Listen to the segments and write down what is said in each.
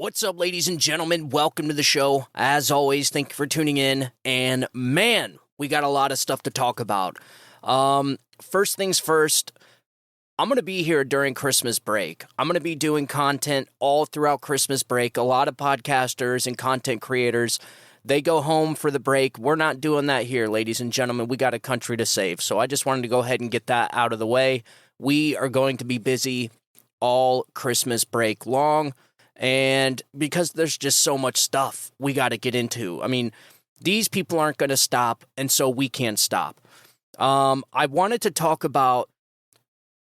What's up, ladies and gentlemen? Welcome to the show. As always, thank you for tuning in. And man, we got a lot of stuff to talk about. First things first, I'm going to be here during Christmas break. I'm going to be doing content all throughout Christmas break. A lot of podcasters and content creators, they go home for the break. We're not doing that here, ladies and gentlemen. We got a country to save. So I just wanted to go ahead and get that out of the way. We are going to be busy all Christmas break long. And because there's just so much stuff we got to get into. I mean, these people aren't going to stop, and so we can't stop. I wanted to talk about,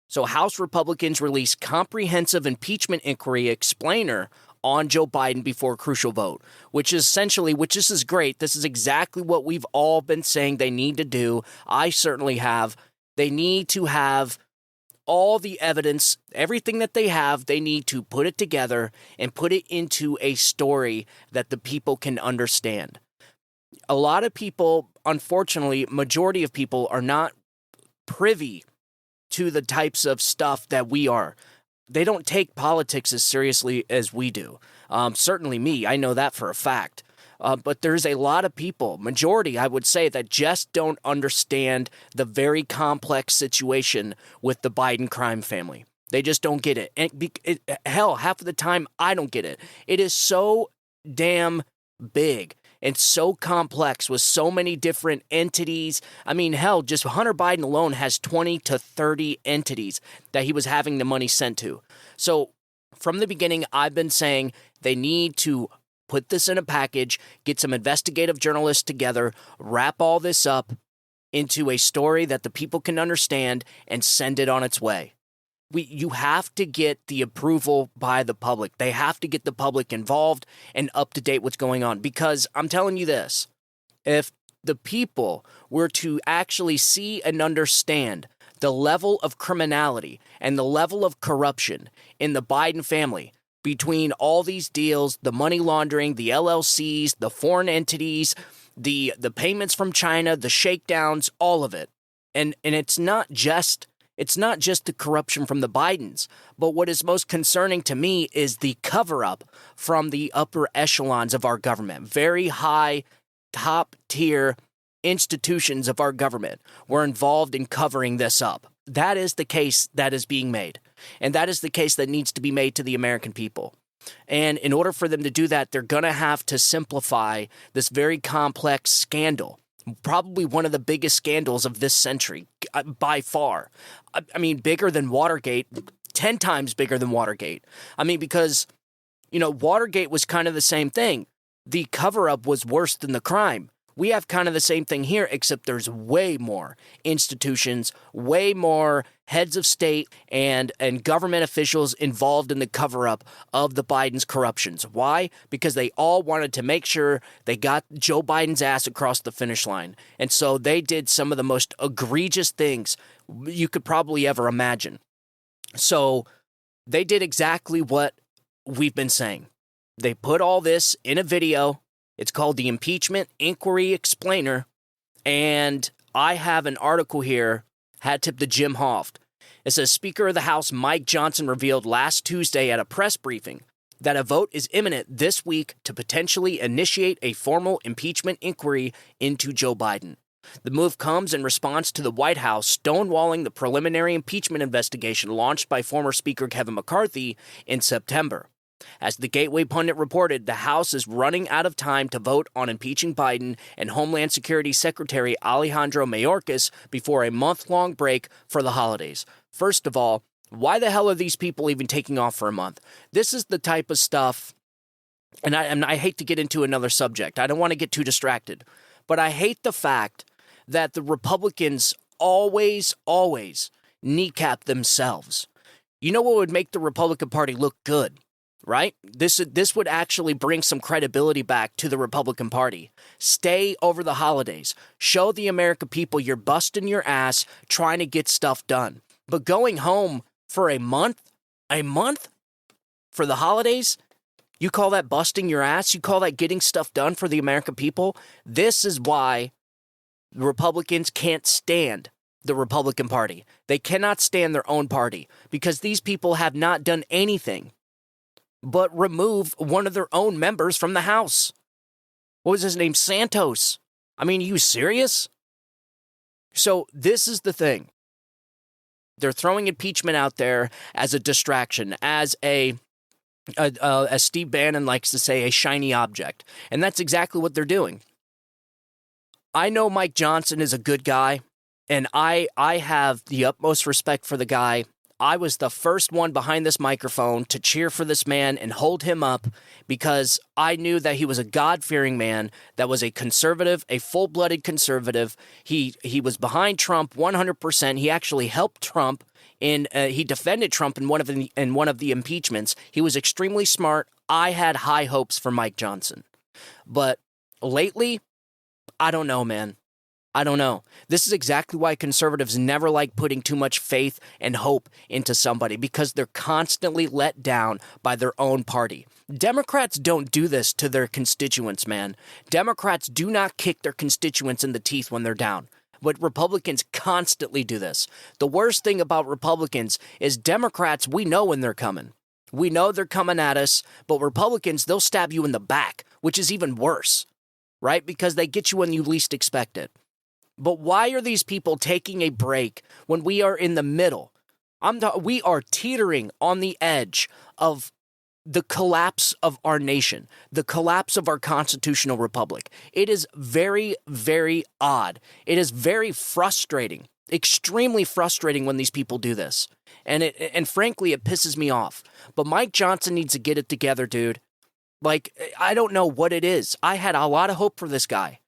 so House Republicans released comprehensive impeachment inquiry explainer on Joe Biden before crucial vote, which is this is great. This is exactly what we've all been saying they need to do. I certainly have. They need to have all the evidence, everything that they have, they need to put it together and put it into a story that the people can understand. A lot of people, unfortunately, majority of people are not privy to the types of stuff that we are. They don't take politics as seriously as we do. Certainly me, I know that for a fact. But there's a lot of people, majority, I would say, that just don't understand the very complex situation with the Biden crime family. They just don't get it. And hell, half of the time, I don't get it. It is so damn big and so complex with so many different entities. I mean, hell, just Hunter Biden alone has 20 to 30 entities that he was having the money sent to. So from the beginning, I've been saying they need to put this in a package, get some investigative journalists together, wrap all this up into a story that the people can understand, and send it on its way. You have to get the approval by the public. They have to get the public involved and up to date what's going on. Because I'm telling you this, if the people were to actually see and understand the level of criminality and the level of corruption in the Biden family, between all these deals, the money laundering, the LLCs, the foreign entities, the payments from China, the shakedowns, all of it. And it's not just the corruption from the Bidens, but what is most concerning to me is the cover-up from the upper echelons of our government. Very high, top-tier institutions of our government were involved in covering this up. That is the case that is being made. And that is the case that needs to be made to the American people. And in order for them to do that, they're going to have to simplify this very complex scandal. Probably one of the biggest scandals of this century, by far. I mean, bigger than Watergate, 10 times bigger than Watergate. I mean, because, Watergate was kind of the same thing. The cover-up was worse than the crime. We have kind of the same thing here, except there's way more institutions, way more heads of state and government officials involved in the cover-up of the Biden's corruptions. Why? Because they all wanted to make sure they got Joe Biden's ass across the finish line. And so they did some of the most egregious things you could probably ever imagine. So they did exactly what we've been saying. They put all this in a video. It's called the Impeachment Inquiry Explainer, and I have an article here, hat tip to Jim Hoft. It says, Speaker of the House Mike Johnson revealed last Tuesday at a press briefing that a vote is imminent this week to potentially initiate a formal impeachment inquiry into Joe Biden. The move comes in response to the White House stonewalling the preliminary impeachment investigation launched by former Speaker Kevin McCarthy in September. As the Gateway pundit reported, the House is running out of time to vote on impeaching Biden and Homeland Security Secretary Alejandro Mayorkas before a month-long break for the holidays. First of all, why the hell are these people even taking off for a month? This is the type of stuff, and I hate to get into another subject. I don't want to get too distracted, but I hate the fact that the Republicans always kneecap themselves. You know what would make the Republican Party look good? Right? This would actually bring some credibility back to the Republican Party. Stay over the holidays. Show the American people you're busting your ass trying to get stuff done. But going home for a month for the holidays, you call that busting your ass? You call that getting stuff done for the American people? This is why Republicans can't stand the Republican Party. They cannot stand their own party because these people have not done anything but remove one of their own members from the House. What was his name? Santos. I mean, you serious? So this is the thing. They're throwing impeachment out there as a distraction, as as Steve Bannon likes to say, a shiny object. And that's exactly what they're doing. I know Mike Johnson is a good guy, and I have the utmost respect for the guy. I was the first one behind this microphone to cheer for this man and hold him up because I knew that he was a God-fearing man, that was a conservative, a full-blooded conservative. He was behind Trump 100%. He actually helped Trump he defended Trump in one of the impeachments. He was extremely smart. I had high hopes for Mike Johnson. But lately, I don't know, man. I don't know. This is exactly why conservatives never like putting too much faith and hope into somebody, because they're constantly let down by their own party. Democrats don't do this to their constituents, man. Democrats do not kick their constituents in the teeth when they're down. But Republicans constantly do this. The worst thing about Republicans is Democrats, we know when they're coming. We know they're coming at us, but Republicans, they'll stab you in the back, which is even worse, right? Because they get you when you least expect it. But why are these people taking a break when we are in the middle? We are teetering on the edge of the collapse of our nation, the collapse of our constitutional republic. It is very, very odd. It is very frustrating, extremely frustrating when these people do this. And frankly, it pisses me off. But Mike Johnson needs to get it together, dude. Like, I don't know what it is. I had a lot of hope for this guy.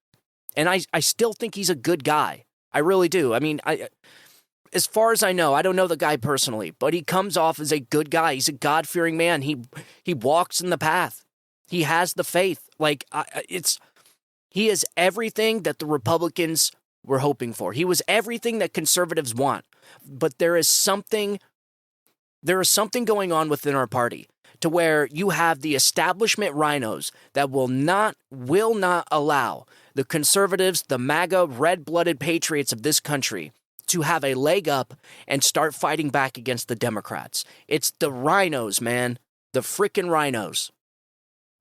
And I still think he's a good guy. I really do. I mean, as far as I know, I don't know the guy personally, but he comes off as a good guy. He's a God-fearing man. He walks in the path. He has the faith. Like, he is everything that the Republicans were hoping for. He was everything that conservatives want. But there is something going on within our party to where you have the establishment rhinos that will not allow the conservatives, the MAGA red-blooded patriots of this country, to have a leg up and start fighting back against the Democrats. It's the rhinos, man. The frickin' rhinos.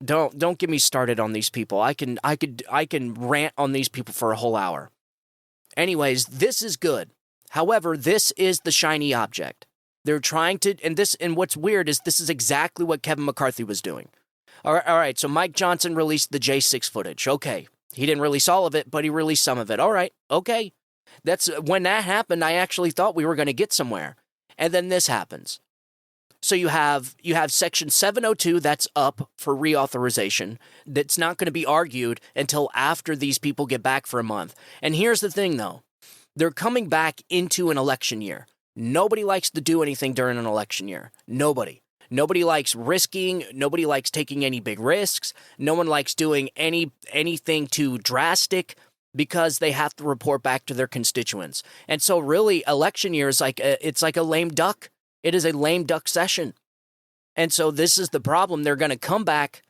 Don't get me started on these people. I can rant on these people for a whole hour. Anyways, this is good. However, this is the shiny object. They're trying to, and what's weird is this is exactly what Kevin McCarthy was doing. All right, so Mike Johnson released the J6 footage. Okay. He didn't release all of it, but he released some of it. All right, okay. That's when that happened, I actually thought we were going to get somewhere. And then this happens. So you have Section 702 that's up for reauthorization. That's not going to be argued until after these people get back for a month. And here's the thing, though. They're coming back into an election year. Nobody likes to do anything during an election year. Nobody. Nobody likes risking. Nobody likes taking any big risks. No one likes doing anything too drastic because they have to report back to their constituents. And so really, election year is it's like a lame duck. It is a lame duck session. And so this is the problem. They're going to come back.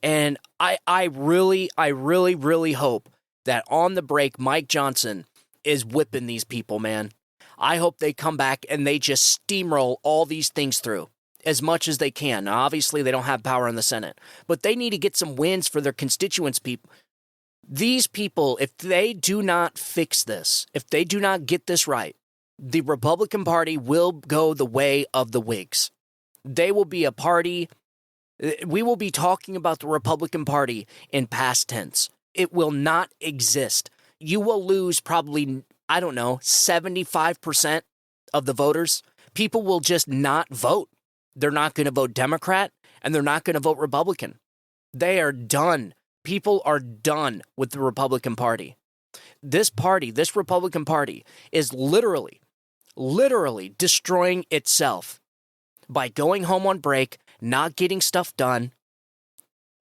And I really hope that on the break, Mike Johnson is whipping these people, man. I hope they come back and they just steamroll all these things through as much as they can. Now, obviously, they don't have power in the Senate, but they need to get some wins for their constituents. These people, if they do not fix this, if they do not get this right, the Republican Party will go the way of the Whigs. They will be a party. We will be talking about the Republican Party in past tense. It will not exist. You will lose probably, 75% of the voters. People will just not vote. They're not going to vote Democrat, and they're not going to vote Republican. They are done. People are done with the Republican Party. This Republican Party, is literally destroying itself by going home on break, not getting stuff done.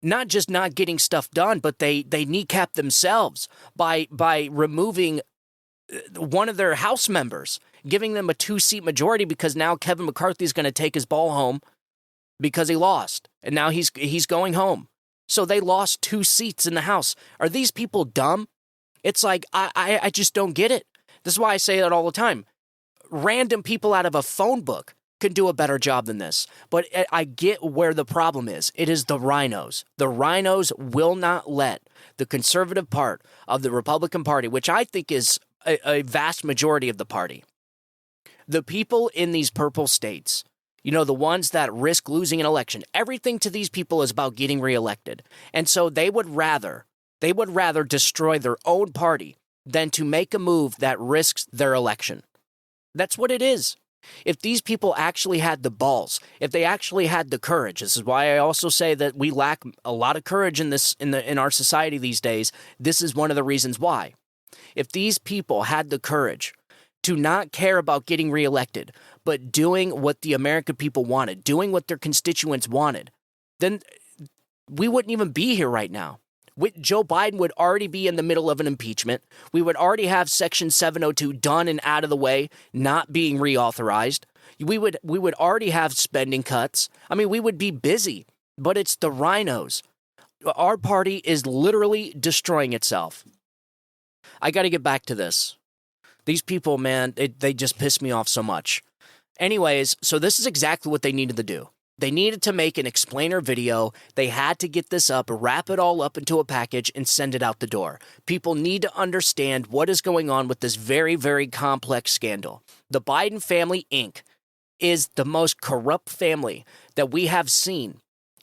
Not just not getting stuff done, but they kneecap themselves by removing one of their House members, giving them a 2-seat majority because now Kevin McCarthy is going to take his ball home because he lost. And now he's going home. So they lost 2 seats in the House. Are these people dumb? It's like, I just don't get it. This is why I say that all the time. Random people out of a phone book can do a better job than this. But I get where the problem is. It is the rhinos. The rhinos will not let the conservative part of the Republican Party, which I think is a vast majority of the party, the people in these purple states, the ones that risk losing an election, everything to these people is about getting reelected. And so they would rather destroy their own party than to make a move that risks their election. That's what it is. If these people actually had the balls, if they actually had the courage, this is why I also say that we lack a lot of courage in our society these days. This is one of the reasons why. If these people had the courage to not care about getting reelected, but doing what the American people wanted, doing what their constituents wanted, then we wouldn't even be here right now. Joe Biden would already be in the middle of an impeachment. We would already have Section 702 done and out of the way, not being reauthorized. We would already have spending cuts. I mean, we would be busy, but it's the rhinos. Our party is literally destroying itself. I got to get back to this. These people, man, they just piss me off so much. Anyways, so this is exactly what they needed to do. They needed to make an explainer video. They had to get this up, wrap it all up into a package, and send it out the door. People need to understand what is going on with this very, very complex scandal. The Biden family, Inc. is the most corrupt family that we have seen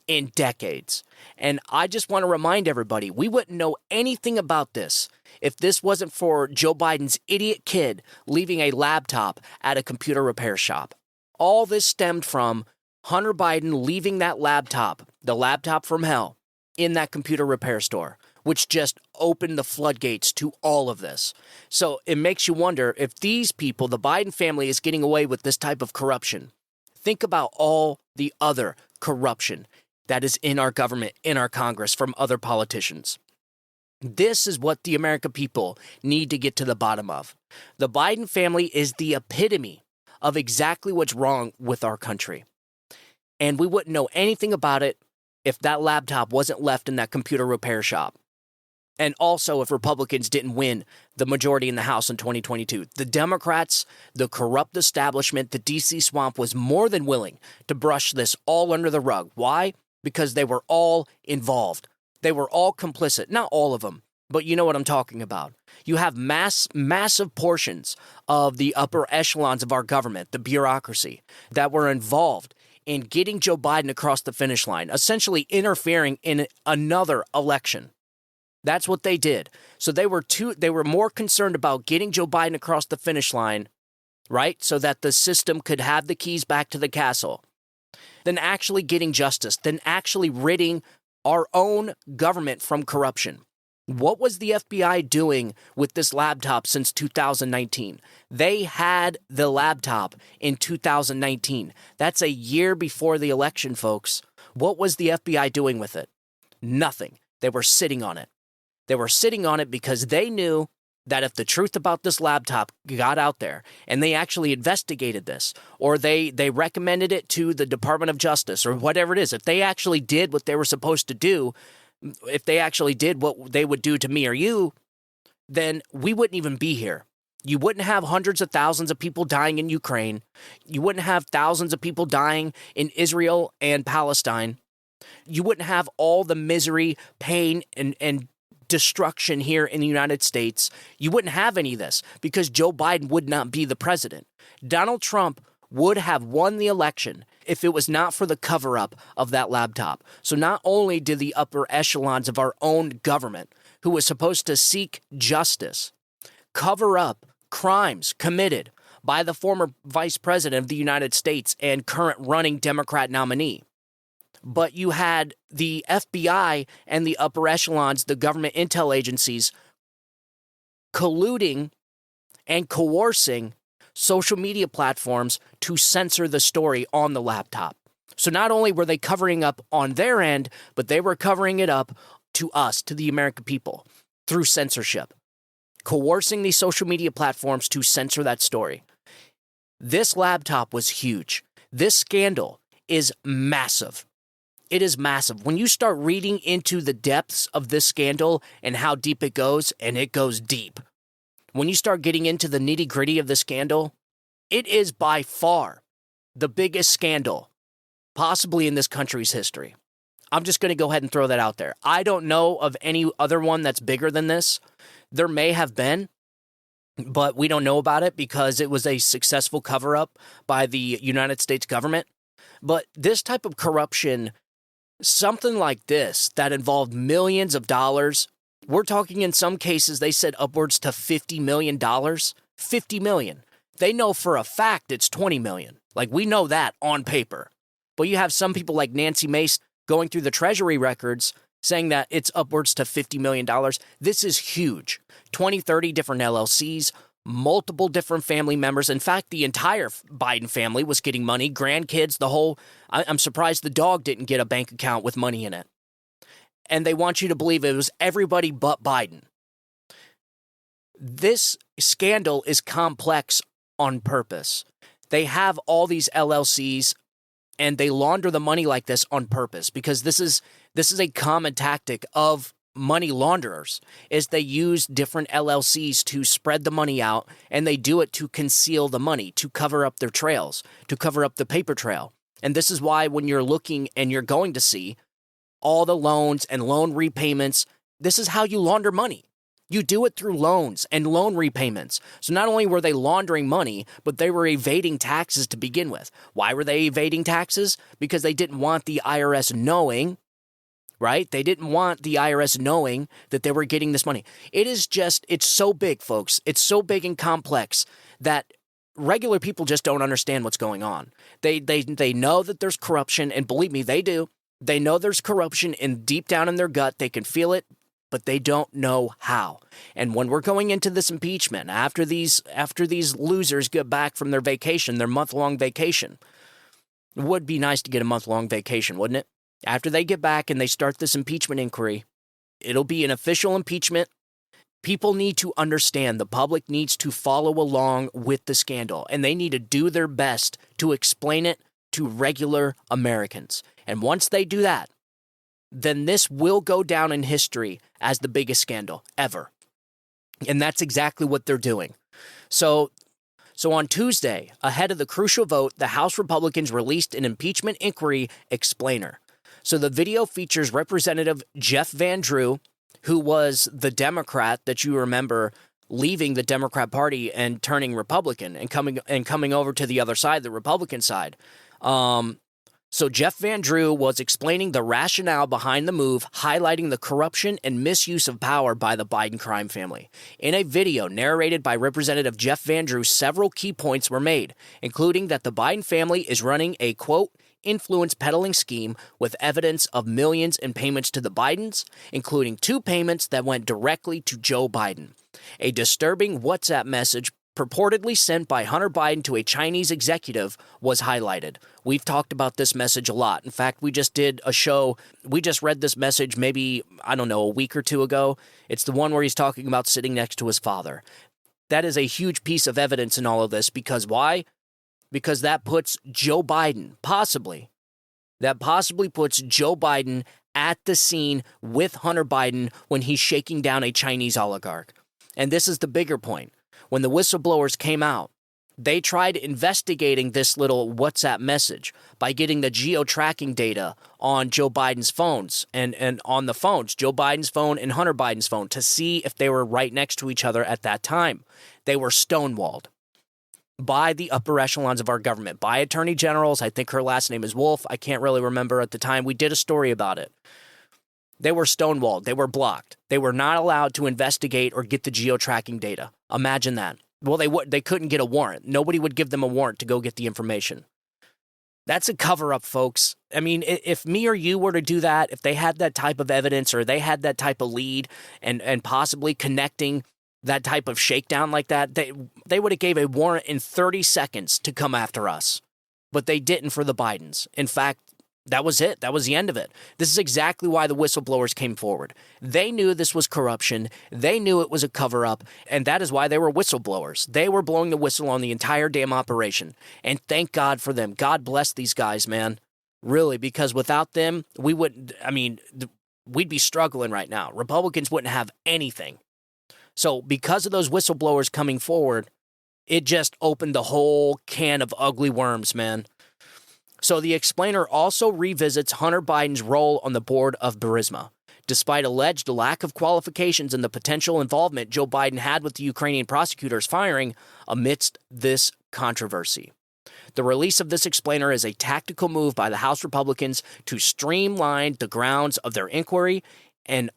in decades. And I just want to remind everybody, we wouldn't know anything about this if this wasn't for Joe Biden's idiot kid leaving a laptop at a computer repair shop. All this stemmed from Hunter Biden leaving that laptop, the laptop from hell, in that computer repair store, which just opened the floodgates to all of this. So it makes you wonder if these people, the Biden family, is getting away with this type of corruption. Think about all the other corruption that is in our government, in our Congress, from other politicians. This is what the American people need to get to the bottom of. The Biden family is the epitome of exactly what's wrong with our country. And we wouldn't know anything about it if that laptop wasn't left in that computer repair shop. And also if Republicans didn't win the majority in the House in 2022. The Democrats, the corrupt establishment, the DC swamp was more than willing to brush this all under the rug. Why? Because they were all involved. They were all complicit. Not all of them, but you know what I'm talking about. You have massive portions of the upper echelons of our government, the bureaucracy, that were involved in getting Joe Biden across the finish line, essentially interfering in another election. That's what they did. So they were more concerned about getting Joe Biden across the finish line, right? So that the system could have the keys back to the castle, than actually getting justice, than actually ridding our own government from corruption. What was the FBI doing with this laptop since 2019? They had the laptop in 2019. That's a year before the election, folks. What was the FBI doing with it? Nothing. They were sitting on it. They were sitting on it because they knew that if the truth about this laptop got out there and they actually investigated this, or they recommended it to the Department of Justice or whatever it is, if they actually did what they were supposed to do, if they actually did what they would do to me or you, then we wouldn't even be here. You wouldn't have hundreds of thousands of people dying in Ukraine. You wouldn't have thousands of people dying in Israel and Palestine. You wouldn't have all the misery, pain, and destruction here in the United States. You wouldn't have any of this because Joe Biden would not be the president. Donald Trump would have won the election if it was not for the cover-up of that laptop. So not only did the upper echelons of our own government, who was supposed to seek justice, cover up crimes committed by the former vice president of the United States and current running Democrat nominee, but you had the FBI and the upper echelons, the government intel agencies, colluding and coercing social media platforms to censor the story on the laptop. So not only were they covering up on their end, but they were covering it up to us, to the American people, through censorship, coercing these social media platforms to censor that story. This laptop was huge. This scandal is massive. It is massive. When you start reading into the depths of this scandal and how deep it goes, and it goes deep, when you start getting into the nitty-gritty of the scandal, it is by far the biggest scandal possibly in this country's history. I'm just going to go ahead and throw that out there. I don't know of any other one that's bigger than this. There may have been, but we don't know about it because it was a successful cover-up by the United States government. But this type of corruption, something like this that involved millions of dollars, we're talking in some cases, they said upwards to $50 million. $50 million. They know for a fact it's $20 million. Like, we know that on paper. But you have some people like Nancy Mace going through the Treasury records saying that it's upwards to $50 million. This is huge. 20, 30 different LLCs, multiple different family members. In fact, the entire Biden family was getting money, grandkids, the whole. I'm surprised the dog didn't get a bank account with money in it. And they want you to believe it was everybody but Biden. This scandal is complex on purpose. They have all these LLCs and they launder the money like this on purpose because this is a common tactic of money launderers is they use different LLCs to spread the money out, and they do it to conceal the money, to cover up their trails, to cover up the paper trail. And this is why when you're looking and you're going to see all the loans and loan repayments, this is how you launder money. You do it through loans and loan repayments. So not only were they laundering money, but they were evading taxes to begin with. Why were they evading taxes? Because they didn't want the IRS knowing, right? They didn't want the IRS knowing that they were getting this money. It's so big, folks. It's so big and complex that regular people just don't understand what's going on. They know that there's corruption, and believe me, they do. They know there's corruption, and deep down in their gut, they can feel it, but they don't know how. And when we're going into this impeachment, after these losers get back from their vacation, their month-long vacation, it would be nice to get a month-long vacation, wouldn't it? After they get back and they start this impeachment inquiry, it'll be an official impeachment. People need to understand, the public needs to follow along with the scandal, and they need to do their best to explain it to regular Americans. And once they do that, then this will go down in history as the biggest scandal ever. And that's exactly what they're doing. So on Tuesday, ahead of the crucial vote, the House Republicans released an impeachment inquiry explainer. So the video features Representative Jeff Van Drew, who was the Democrat that you remember leaving the Democrat Party and turning Republican and coming over to the other side, the Republican side. So Jeff Van Drew was explaining the rationale behind the move, highlighting the corruption and misuse of power by the Biden crime family. In a video narrated by Representative Jeff Van Drew, several key points were made, including that the Biden family is running a, quote, influence peddling scheme with evidence of millions in payments to the Bidens, including 2 payments that went directly to Joe Biden. A disturbing WhatsApp message purportedly sent by Hunter Biden to a Chinese executive was highlighted. We've talked about this message a lot. In fact, we just did a show. We just read this message maybe, a week or 2 ago. It's the one where he's talking about sitting next to his father. That is a huge piece of evidence in all of this because why? Because that puts Joe Biden, possibly puts Joe Biden at the scene with Hunter Biden when he's shaking down a Chinese oligarch. And this is the bigger point. When the whistleblowers came out, they tried investigating this little WhatsApp message by getting the geo-tracking data on Joe Biden's phones and on the phones, Joe Biden's phone and Hunter Biden's phone, to see if they were right next to each other at that time. They were stonewalled by the upper echelons of our government, by attorney generals. I think her last name is Wolf. I can't really remember at the time. We did a story about it. They were stonewalled. They were blocked. They were not allowed to investigate or get the geo-tracking data. Imagine that. Well, they couldn't get a warrant. Nobody would give them a warrant to go get the information. That's a cover-up, folks. I mean, if me or you were to do that, if they had that type of evidence or they had that type of lead and possibly connecting that type of shakedown like that, they would have gave a warrant in 30 seconds to come after us. But they didn't for the Bidens. In fact, that was it. That was the end of it. This is exactly why the whistleblowers came forward. They knew this was corruption. They knew it was a cover-up, and that is why they were whistleblowers. They were blowing the whistle on the entire damn operation, and thank God for them. God bless these guys, man. Really, because without them, we'd be struggling right now. Republicans wouldn't have anything. So because of those whistleblowers coming forward, it just opened the whole can of ugly worms, man. So the explainer also revisits Hunter Biden's role on the board of Burisma. Despite alleged lack of qualifications and the potential involvement Joe Biden had with the Ukrainian prosecutors firing amidst this controversy. The release of this explainer is a tactical move by the House Republicans to streamline the grounds of their inquiry and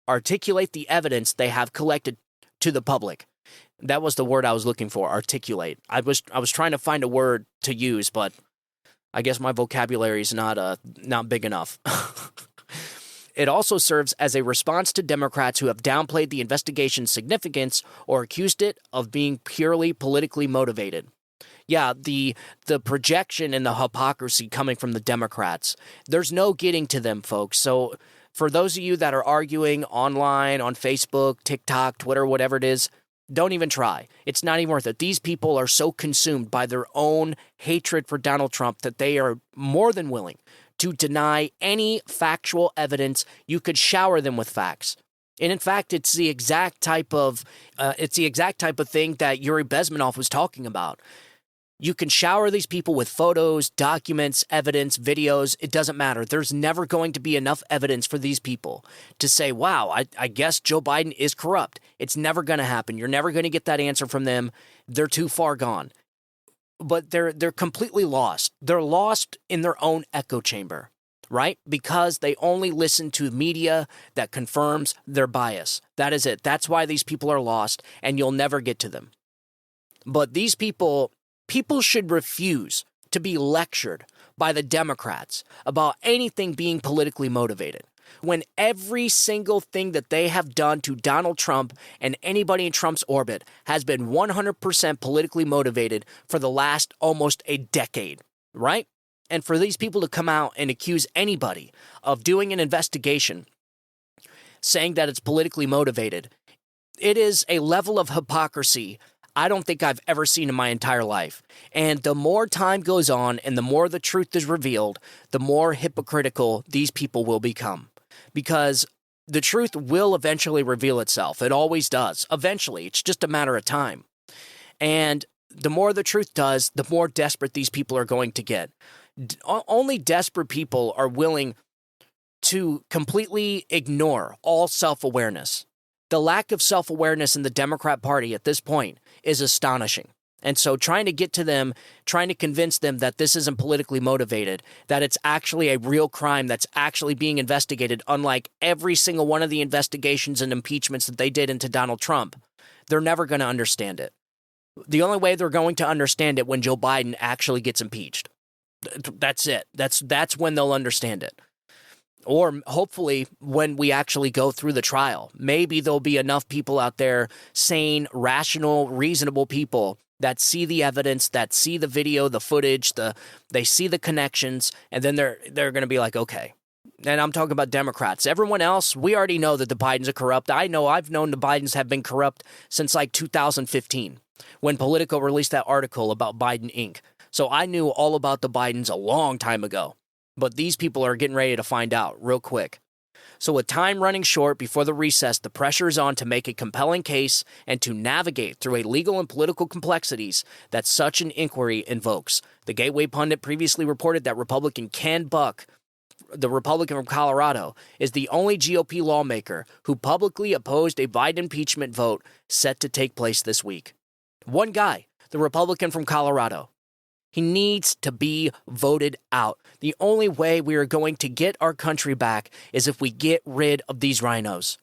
articulate the evidence they have collected to the public. That was the word I was looking for, articulate. I was trying to find a word to use, but I guess my vocabulary is not big enough. It also serves as a response to Democrats who have downplayed the investigation's significance or accused it of being purely politically motivated. Yeah, the projection and the hypocrisy coming from the Democrats. There's no getting to them, folks. So for those of you that are arguing online, on Facebook, TikTok, Twitter, whatever it is, don't even try. It's not even worth it. These people are so consumed by their own hatred for Donald Trump that they are more than willing to deny any factual evidence. You could shower them with facts. And in fact, it's the exact type of thing that Yuri Bezmenov was talking about. You can shower these people with photos, documents, evidence, videos. It doesn't matter. There's never going to be enough evidence for these people to say, wow, I guess Joe Biden is corrupt. It's never going to happen. You're never going to get that answer from them. They're too far gone. But they're completely lost. They're lost in their own echo chamber, right? Because they only listen to media that confirms their bias. That is it. That's why these people are lost, and you'll never get to them. But these people should refuse to be lectured by the Democrats about anything being politically motivated, when every single thing that they have done to Donald Trump and anybody in Trump's orbit has been 100% politically motivated for the last almost a decade, right? And for these people to come out and accuse anybody of doing an investigation, saying that it's politically motivated, it is a level of hypocrisy I don't think I've ever seen in my entire life. And the more time goes on and the more the truth is revealed, the more hypocritical these people will become. Because the truth will eventually reveal itself. It always does. Eventually. It's just a matter of time. And the more the truth does, the more desperate these people are going to get. Only desperate people are willing to completely ignore all self-awareness. The lack of self-awareness in the Democrat Party at this point is astonishing. And so trying to get to them, trying to convince them that this isn't politically motivated, that it's actually a real crime that's actually being investigated, unlike every single one of the investigations and impeachments that they did into Donald Trump, they're never going to understand it. The only way they're going to understand it when Joe Biden actually gets impeached. That's it. That's when they'll understand it. Or hopefully when we actually go through the trial. Maybe there'll be enough people out there, sane, rational, reasonable people that see the evidence, that see the video, the footage, they see the connections, and then they're going to be like, okay. And I'm talking about Democrats. Everyone else, we already know that the Bidens are corrupt. I've known the Bidens have been corrupt since like 2015 when Politico released that article about Biden Inc. So I knew all about the Bidens a long time ago. But these people are getting ready to find out real quick. So with time running short before the recess, the pressure is on to make a compelling case and to navigate through a legal and political complexities that such an inquiry invokes. The Gateway pundit previously reported that Republican Ken Buck, the Republican from Colorado, is the only GOP lawmaker who publicly opposed a Biden impeachment vote set to take place this week. One guy, the Republican from Colorado. He needs to be voted out. The only way we are going to get our country back is if we get rid of these rhinos.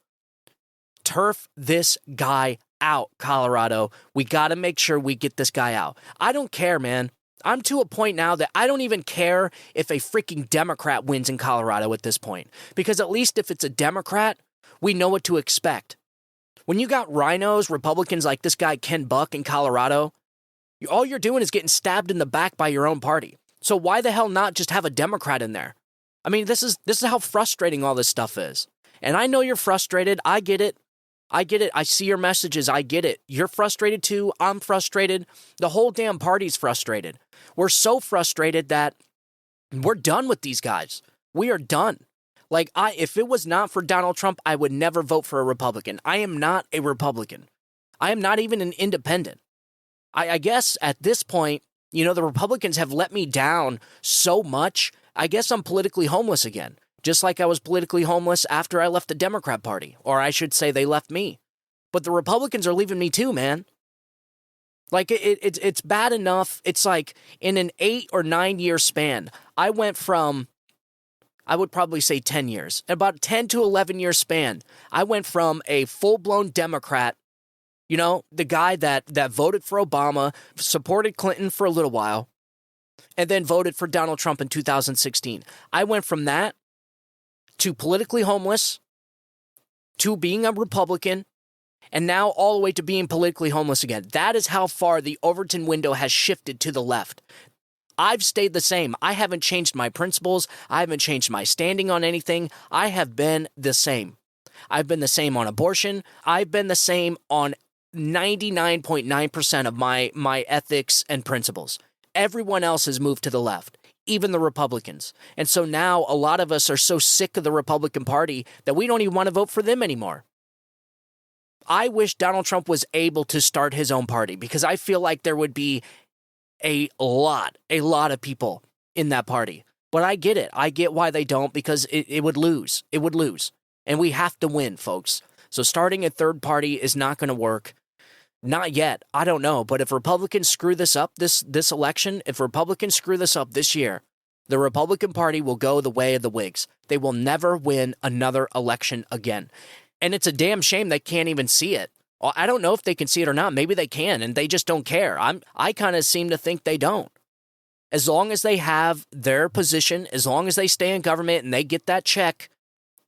Turf this guy out, Colorado. We got to make sure we get this guy out. I don't care, man. I'm to a point now that I don't even care if a freaking Democrat wins in Colorado at this point. Because at least if it's a Democrat, we know what to expect. When you got rhinos, Republicans like this guy Ken Buck in Colorado, all you're doing is getting stabbed in the back by your own party. So why the hell not just have a Democrat in there? I mean, this is how frustrating all this stuff is. And I know you're frustrated. I get it. I see your messages. I get it. You're frustrated too. I'm frustrated. The whole damn party's frustrated. We're so frustrated that we're done with these guys. We are done. Like, if it was not for Donald Trump, I would never vote for a Republican. I am not a Republican. I am not even an independent. I guess at this point, You know, the Republicans have let me down so much. I guess I'm politically homeless again, just like I was politically homeless after I left the Democrat Party, or I should say they left me. But the Republicans are leaving me too, man. Like, it's bad enough. It's like in an 8 or 9 year span, I went from, I would probably say 10 years, about 10 to 11 year span, I went from a full-blown Democrat, you know, the guy that voted for Obama, supported Clinton for a little while, and then voted for Donald Trump in 2016. I went from that to politically homeless, to being a Republican, and now all the way to being politically homeless again. That is how far the Overton window has shifted to the left. I've stayed the same. I haven't changed my principles. I haven't changed my standing on anything. I have been the same. I've been the same on abortion. I've been the same on 99.9% of my ethics and principles. Everyone else has moved to the left, even the Republicans. And so now a lot of us are so sick of the Republican Party that we don't even want to vote for them anymore. I wish Donald Trump was able to start his own party, because I feel like there would be a lot of people in that party. But I get it. I get why they don't, because it would lose. It would lose. And we have to win, folks. So starting a third party is not going to work. Not yet. I don't know. But if Republicans screw this up this election, if Republicans screw this up this year, the Republican Party will go the way of the Whigs. They will never win another election again. And it's a damn shame they can't even see it. I don't know if they can see it or not. Maybe they can, and they just don't care. I kind of seem to think they don't. As long as they have their position, as long as they stay in government and they get that check,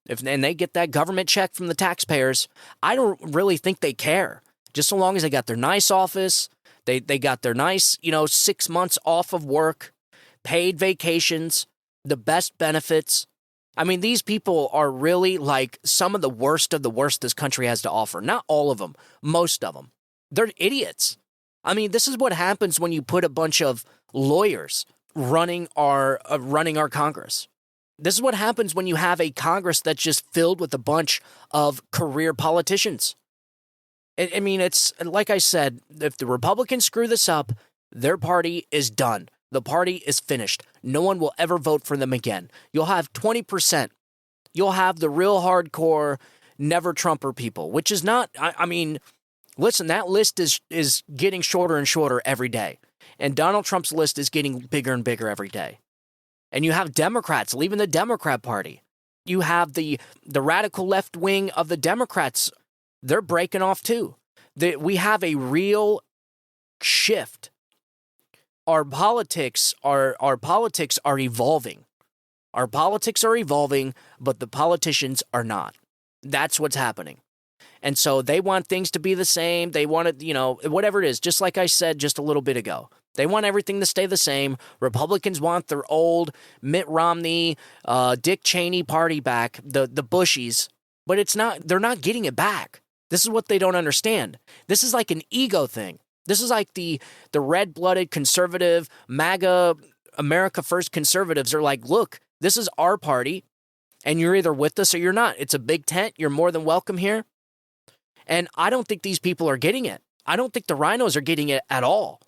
and they get that government check from the taxpayers, I don't really think they care. Just so long as they got their nice office, they got their nice, 6 months off of work, paid vacations, the best benefits. I mean, these people are really like some of the worst this country has to offer. Not all of them, most of them. They're idiots. I mean, this is what happens when you put a bunch of lawyers running our Congress. This is what happens when you have a Congress that's just filled with a bunch of career politicians. I mean, it's like I said, if the Republicans screw this up, their party is done. The party is finished. No one will ever vote for them again. You'll have 20%. You'll have the real hardcore never Trumper people, which is not, I mean, listen, that list is getting shorter and shorter every day. And Donald Trump's list is getting bigger and bigger every day. And you have Democrats leaving the Democrat Party. You have the radical left wing of the Democrats. They're breaking off too. We have a real shift. Our politics are evolving. Our politics are evolving, but the politicians are not. That's what's happening. And so they want things to be the same. They want it, whatever it is, just like I said just a little bit ago. They want everything to stay the same. Republicans want their old Mitt Romney, Dick Cheney party back, the Bushies, but they're not getting it back. This is what they don't understand. This is like an ego thing. This is like the red-blooded conservative, MAGA, America First conservatives are like, look, this is our party, and you're either with us or you're not. It's a big tent. You're more than welcome here. And I don't think these people are getting it. I don't think the rhinos are getting it at all.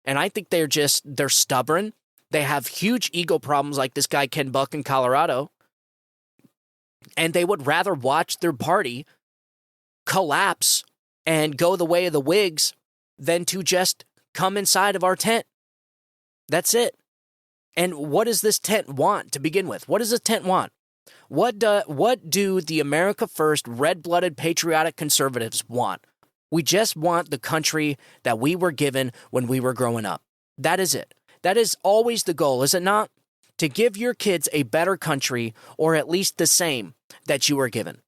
And I think they're stubborn. They have huge ego problems like this guy Ken Buck in Colorado. And they would rather watch their party collapse and go the way of the Whigs than to just come inside of our tent. That's it. And what does this tent want to begin with? What does this tent want? What do the America First red-blooded patriotic conservatives want? We just want the country that we were given when we were growing up. That is it. That is always the goal, is it not? To give your kids a better country, or at least the same that you were given.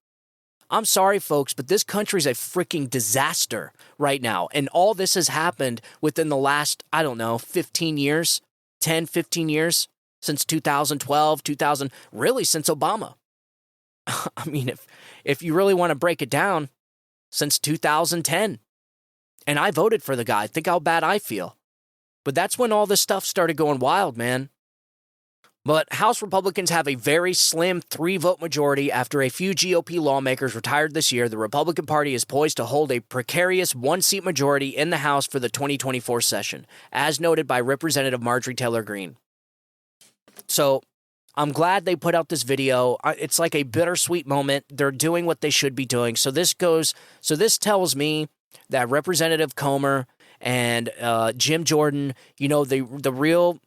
I'm sorry, folks, but this country's a freaking disaster right now. And all this has happened within the last, 15 years, 10, 15 years, since 2012, really since Obama. I mean, if you really want to break it down, since 2010. And I voted for the guy. Think how bad I feel. But that's when all this stuff started going wild, man. But House Republicans have a very slim 3-vote majority after a few GOP lawmakers retired this year. The Republican Party is poised to hold a precarious 1-seat majority in the House for the 2024 session, as noted by Representative Marjorie Taylor Greene. So I'm glad they put out this video. It's like a bittersweet moment. They're doing what they should be doing. So this tells me that Representative Comer and Jim Jordan, the real,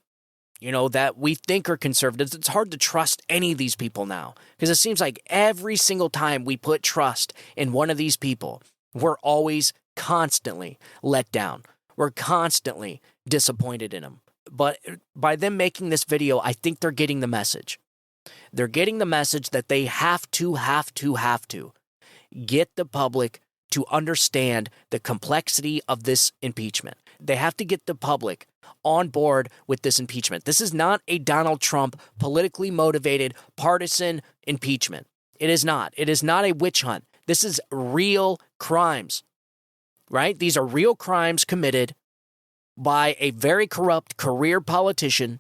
that we think are conservatives. It's hard to trust any of these people now because it seems like every single time we put trust in one of these people, we're always constantly let down. We're constantly disappointed in them. But by them making this video, I think they're getting the message. They're getting the message that they have to get the public to understand the complexity of this impeachment. They have to get the public on board with this impeachment. This is not a Donald Trump politically motivated partisan impeachment. It is not. It is not a witch hunt. This is real crimes, right? These are real crimes committed by a very corrupt career politician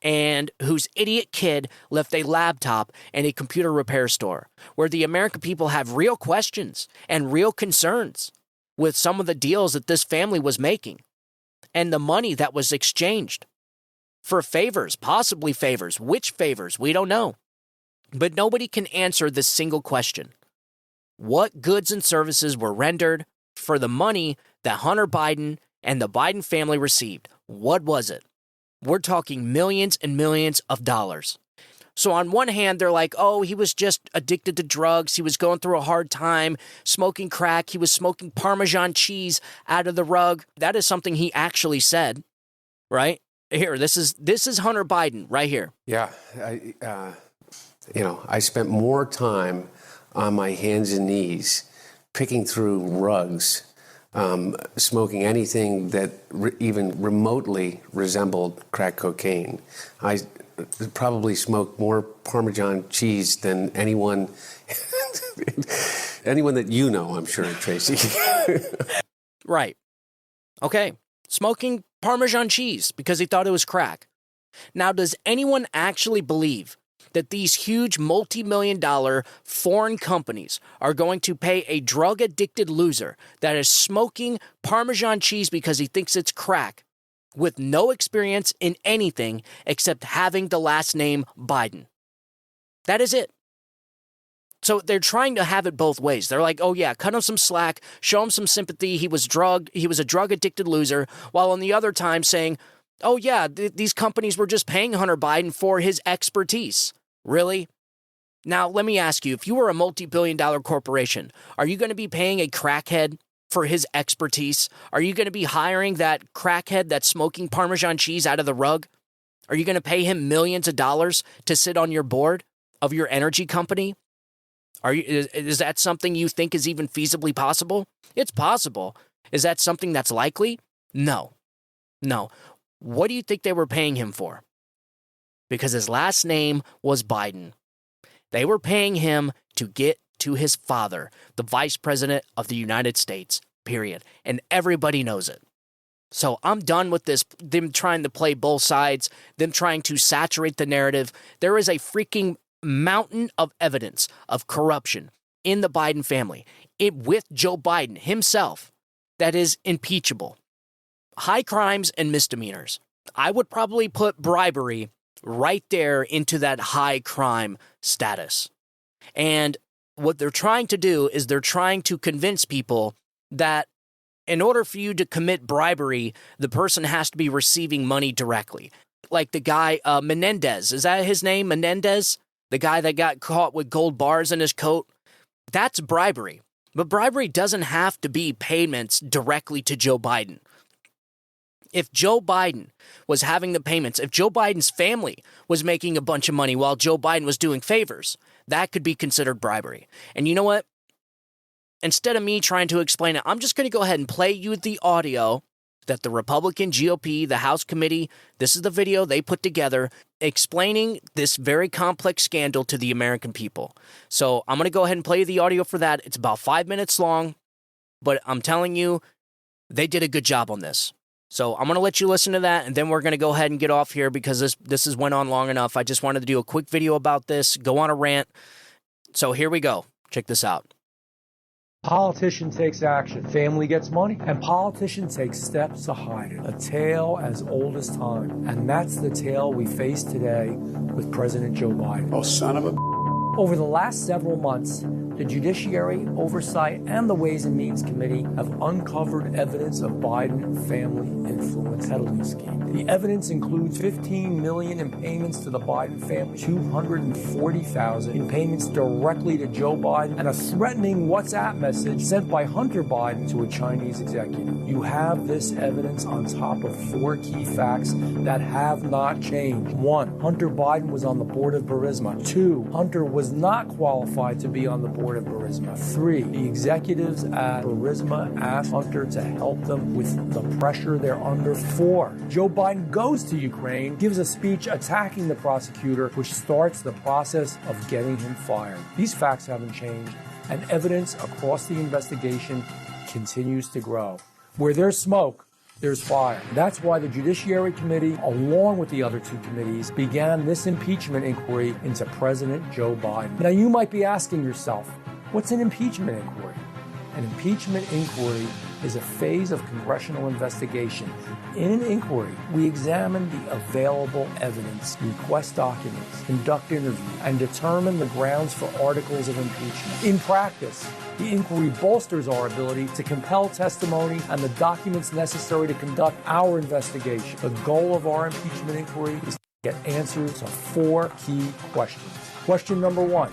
and whose idiot kid left a laptop and a computer repair store, where the American people have real questions and real concerns with some of the deals that this family was making and the money that was exchanged for favors, possibly favors. Which favors? We don't know. But nobody can answer this single question. What goods and services were rendered for the money that Hunter Biden and the Biden family received? What was it? We're talking millions and millions of dollars. So on one hand, they're like, oh, he was just addicted to drugs. He was going through a hard time, smoking crack. He was smoking Parmesan cheese out of the rug. That is something he actually said, right? Here, this is Hunter Biden right here. Yeah, I spent more time on my hands and knees picking through rugs, smoking anything that even remotely resembled crack cocaine. I probably smoked more Parmesan cheese than anyone that you know, I'm sure, Tracy. Right. Okay. Smoking Parmesan cheese because he thought it was crack. Now, does anyone actually believe that these huge multi-million-dollar foreign companies are going to pay a drug-addicted loser that is smoking Parmesan cheese because he thinks it's crack with no experience in anything except having the last name Biden? That is it. So they're trying to have it both ways. They're like, oh yeah, cut him some slack, show him some sympathy. He was a drug-addicted loser, while on the other time saying, oh yeah, these companies were just paying Hunter Biden for his expertise. Really? Now, let me ask you, if you were a multi-billion-dollar corporation, are you going to be paying a crackhead for his expertise? Are you going to be hiring that crackhead that's smoking Parmesan cheese out of the rug? Are you going to pay him millions of dollars to sit on your board of your energy company? Is that something you think is even feasibly possible? It's possible. Is that something that's likely? No. What do you think they were paying him for? Because his last name was Biden. They were paying him to get to his father, the Vice President of the United States, period. And everybody knows it. So I'm done with this, them trying to play both sides, them trying to saturate the narrative. There is a freaking mountain of evidence of corruption in the Biden family, with Joe Biden himself, that is impeachable. High crimes and misdemeanors. I would probably put bribery right there into that high crime status. And what they're trying to do is they're trying to convince people that in order for you to commit bribery, the person has to be receiving money directly. Like the guy, Menendez, is that his name, Menendez? The guy that got caught with gold bars in his coat? That's bribery. But bribery doesn't have to be payments directly to Joe Biden. If Joe Biden was having the payments, if Joe Biden's family was making a bunch of money while Joe Biden was doing favors, that could be considered bribery. And you know what? Instead of me trying to explain it, I'm just going to go ahead and play you the audio that the Republican GOP, the House committee, this is the video they put together explaining this very complex scandal to the American people. So I'm going to go ahead and play you the audio for that. It's about 5 minutes long, but I'm telling you, they did a good job on this. So I'm going to let you listen to that, and then we're going to go ahead and get off here because this has went on long enough. I just wanted to do a quick video about this, go on a rant. So here we go. Check this out. Politician takes action, family gets money, and politician takes steps to hide it. A tale as old as time. And that's the tale we face today with President Joe Biden. Oh, son of a... Over the last several months, the Judiciary, Oversight, and the Ways and Means Committee have uncovered evidence of Biden family influence peddling scheme. The evidence includes $15 million in payments to the Biden family, $240,000 in payments directly to Joe Biden, and a threatening WhatsApp message sent by Hunter Biden to a Chinese executive. You have this evidence on top of 4 key facts that have not changed. 1. Hunter Biden was on the board of Burisma. 2. Hunter was not qualified to be on the board of Burisma. 3. The executives at Burisma asked Hunter to help them with the pressure they're under. 4. Joe Biden goes to Ukraine, gives a speech attacking the prosecutor, which starts the process of getting him fired. These facts haven't changed, and evidence across the investigation continues to grow. Where there's smoke, there's fire. That's why the Judiciary Committee, along with the other 2 committees, began this impeachment inquiry into President Joe Biden. Now, you might be asking yourself, what's an impeachment inquiry? An impeachment inquiry is a phase of congressional investigation. In an inquiry, we examine the available evidence, request documents, conduct interviews, and determine the grounds for articles of impeachment. In practice, the inquiry bolsters our ability to compel testimony and the documents necessary to conduct our investigation. The goal of our impeachment inquiry is to get answers to 4 key questions. Question number 1,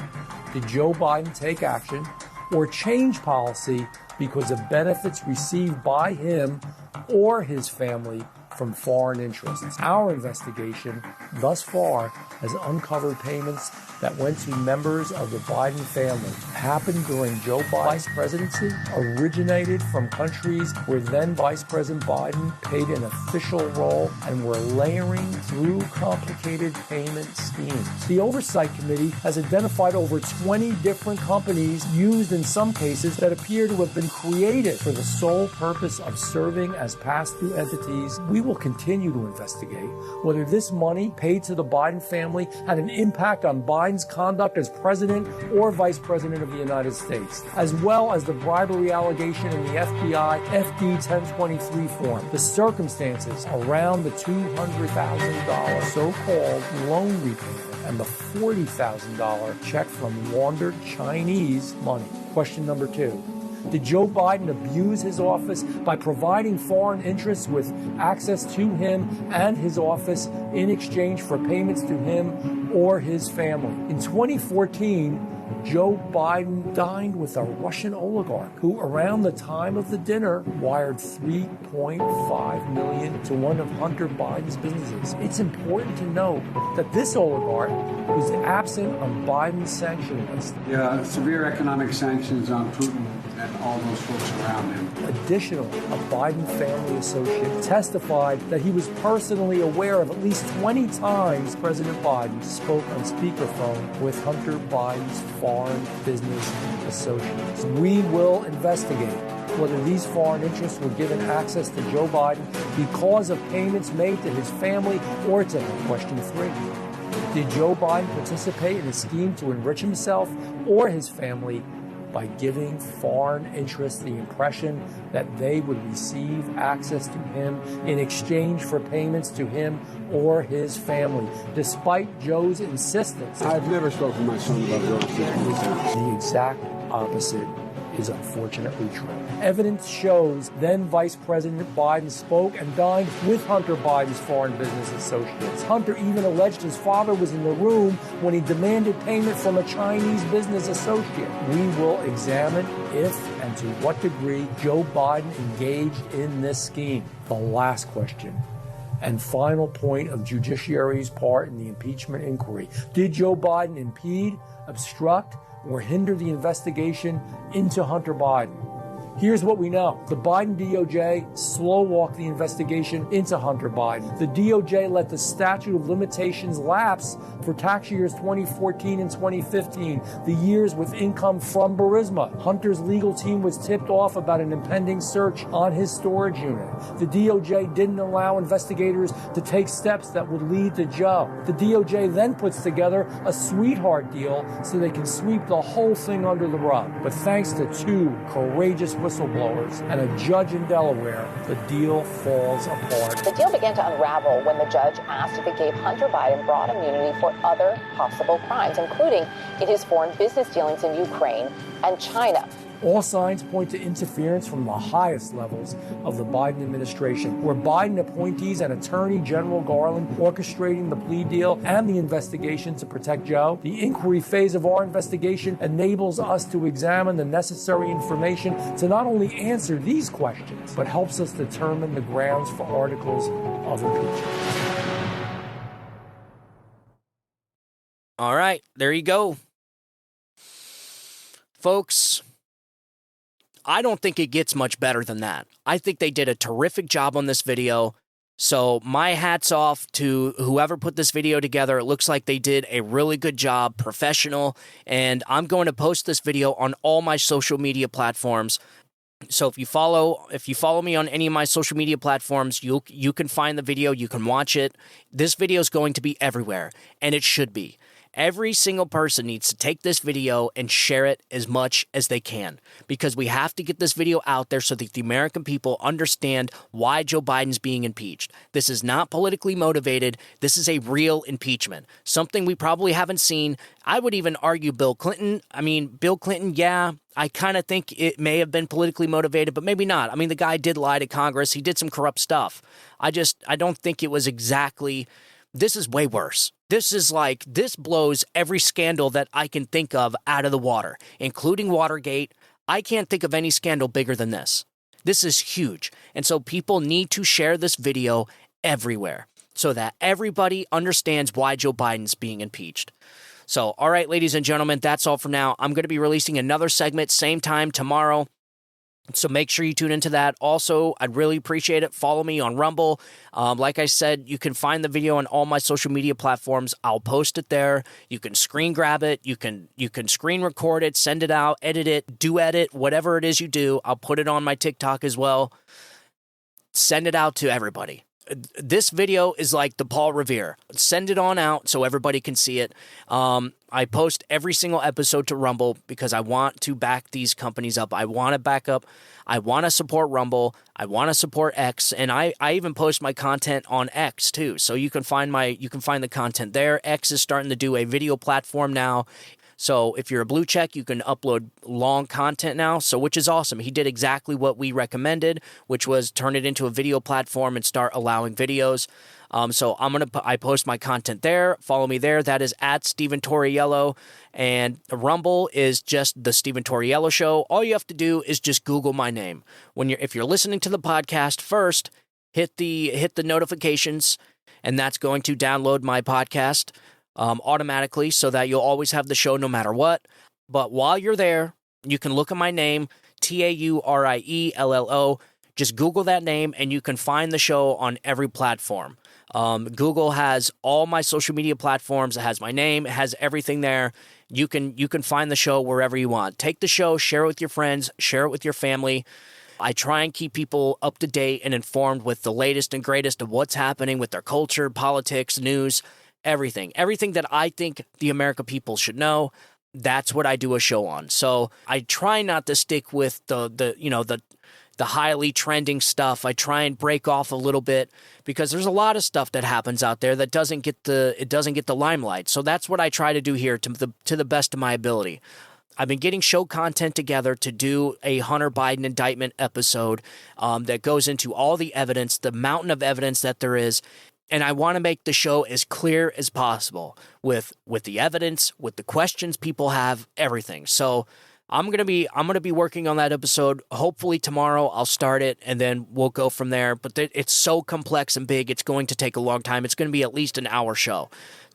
did Joe Biden take action or change policy because of benefits received by him or his family from foreign interests? Our investigation thus far has uncovered payments that went to members of the Biden family, happened during Joe Biden's presidency, originated from countries where then Vice President Biden played an official role, and were layering through complicated payment schemes. The Oversight Committee has identified over 20 different companies used in some cases that appear to have been created for the sole purpose of serving as pass-through entities. We will continue to investigate whether this money paid to the Biden family had an impact on Biden's conduct as president or vice president of the United States, as well as the bribery allegation in the FBI FD 1023 form, the circumstances around the $200,000 so-called loan repayment, and the $40,000 check from laundered Chinese money. Question number 2. Did Joe Biden abuse his office by providing foreign interests with access to him and his office in exchange for payments to him or his family? In 2014, Joe Biden dined with a Russian oligarch who, around the time of the dinner, wired $3.5 million to one of Hunter Biden's businesses. It's important to note that this oligarch was absent on Biden's sanction list. Yeah, severe economic sanctions on Putin and all those folks around him. Additionally, a Biden family associate testified that he was personally aware of at least 20 times President Biden spoke on speakerphone with Hunter Biden's foreign business associates. We will investigate whether these foreign interests were given access to Joe Biden because of payments made to his family or to him. Question 3. Did Joe Biden participate in a scheme to enrich himself or his family by giving foreign interests the impression that they would receive access to him in exchange for payments to him or his family, despite Joe's insistence? I've never spoken to my son about those things. The exact opposite is unfortunately true. Evidence shows then Vice President Biden spoke and dined with Hunter Biden's foreign business associates. Hunter even alleged his father was in the room when he demanded payment from a Chinese business associate. We will examine if and to what degree Joe Biden engaged in this scheme. The last question and final point of Judiciary's part in the impeachment inquiry. Did Joe Biden impede, obstruct, or hinder the investigation into Hunter Biden? Here's what we know. The Biden DOJ slow-walked the investigation into Hunter Biden. The DOJ let the statute of limitations lapse for tax years 2014 and 2015, the years with income from Burisma. Hunter's legal team was tipped off about an impending search on his storage unit. The DOJ didn't allow investigators to take steps that would lead to Joe. The DOJ then puts together a sweetheart deal so they can sweep the whole thing under the rug. But thanks to two courageous whistleblowers and a judge in Delaware, the deal falls apart. The deal began to unravel when the judge asked if it gave Hunter Biden broad immunity for other possible crimes, including in his foreign business dealings in Ukraine and China. All signs point to interference from the highest levels of the Biden administration, where Biden appointees and Attorney General Garland orchestrating the plea deal and the investigation to protect Joe. The inquiry phase of our investigation enables us to examine the necessary information to not only answer these questions, but helps us determine the grounds for articles of impeachment. All right, there you go. Folks, I don't think it gets much better than that. I think they did a terrific job on this video. So my hat's off to whoever put this video together. It looks like they did a really good job, professional, and I'm going to post this video on all my social media platforms. So if you follow me on any of my social media platforms, you can find the video, you can watch it. This video is going to be everywhere, and it should be. Every single person needs to take this video and share it as much as they can, because we have to get this video out there so that the American people understand why Joe Biden's being impeached. This is not politically motivated. This is a real impeachment, something we probably haven't seen. I would even argue Bill Clinton, yeah, I kind of think it may have been politically motivated, but maybe not. I mean, the guy did lie to Congress. He did some corrupt stuff. I don't think it was exactly. This is way worse. This blows every scandal that I can think of out of the water, including Watergate. I can't think of any scandal bigger than this. This is huge. And so people need to share this video everywhere so that everybody understands why Joe Biden's being impeached. So, all right, ladies and gentlemen, that's all for now. I'm going to be releasing another segment, same time tomorrow. So make sure you tune into that. Also, I'd really appreciate it. Follow me on Rumble. Like I said, you can find the video on all my social media platforms. I'll post it there. You can screen grab it. You can screen record it, send it out, edit it, duet it, whatever it is you do. I'll put it on my TikTok as well. Send it out to everybody. This video is like the Paul Revere. Send it on out so everybody can see it. I post every single episode to Rumble because I want to back these companies up. I want to back up. I want to support Rumble. I want to support X, and I even post my content on X too. So you can find the content there. X is starting to do a video platform now. So if you're a blue check, you can upload long content now, which is awesome. He did exactly what we recommended, which was turn it into a video platform and start allowing videos. So I post my content there. Follow me there. That is at Stephen Tauriello, and Rumble is just the Stephen Tauriello Show. All you have to do is just Google my name. If you're listening to the podcast first, hit the notifications, and that's going to download my podcast automatically so that you'll always have the show no matter what. But while you're there, you can look at my name, Tauriello. Just Google that name and you can find the show on every platform. Google has all my social media platforms. It has my name. It has everything there. You can find the show wherever you want. Take the show, share it with your friends, share it with your family. I try and keep people up to date and informed with the latest and greatest of what's happening with their culture, politics, news, everything that I think the American people should know. That's what I do a show on. So I try not to stick with the highly trending stuff. I try and break off a little bit because there's a lot of stuff that happens out there that doesn't get the limelight. So that's what I try to do here to the best of my ability. I've been getting show content together to do a Hunter Biden indictment episode that goes into all the evidence, the mountain of evidence that there is. And I want to make the show as clear as possible with the evidence, with the questions people have, everything. So I'm gonna be working on that episode. Hopefully tomorrow I'll start it, and then we'll go from there. But it's so complex and big, it's going to take a long time. It's going to be at least an hour show.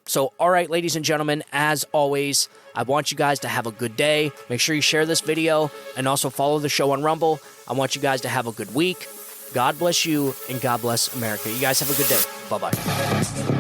So, all right, ladies and gentlemen, as always, I want you guys to have a good day. Make sure you share this video and also follow the show on Rumble. I want you guys to have a good week. God bless you, and God bless America. You guys have a good day. Bye-bye.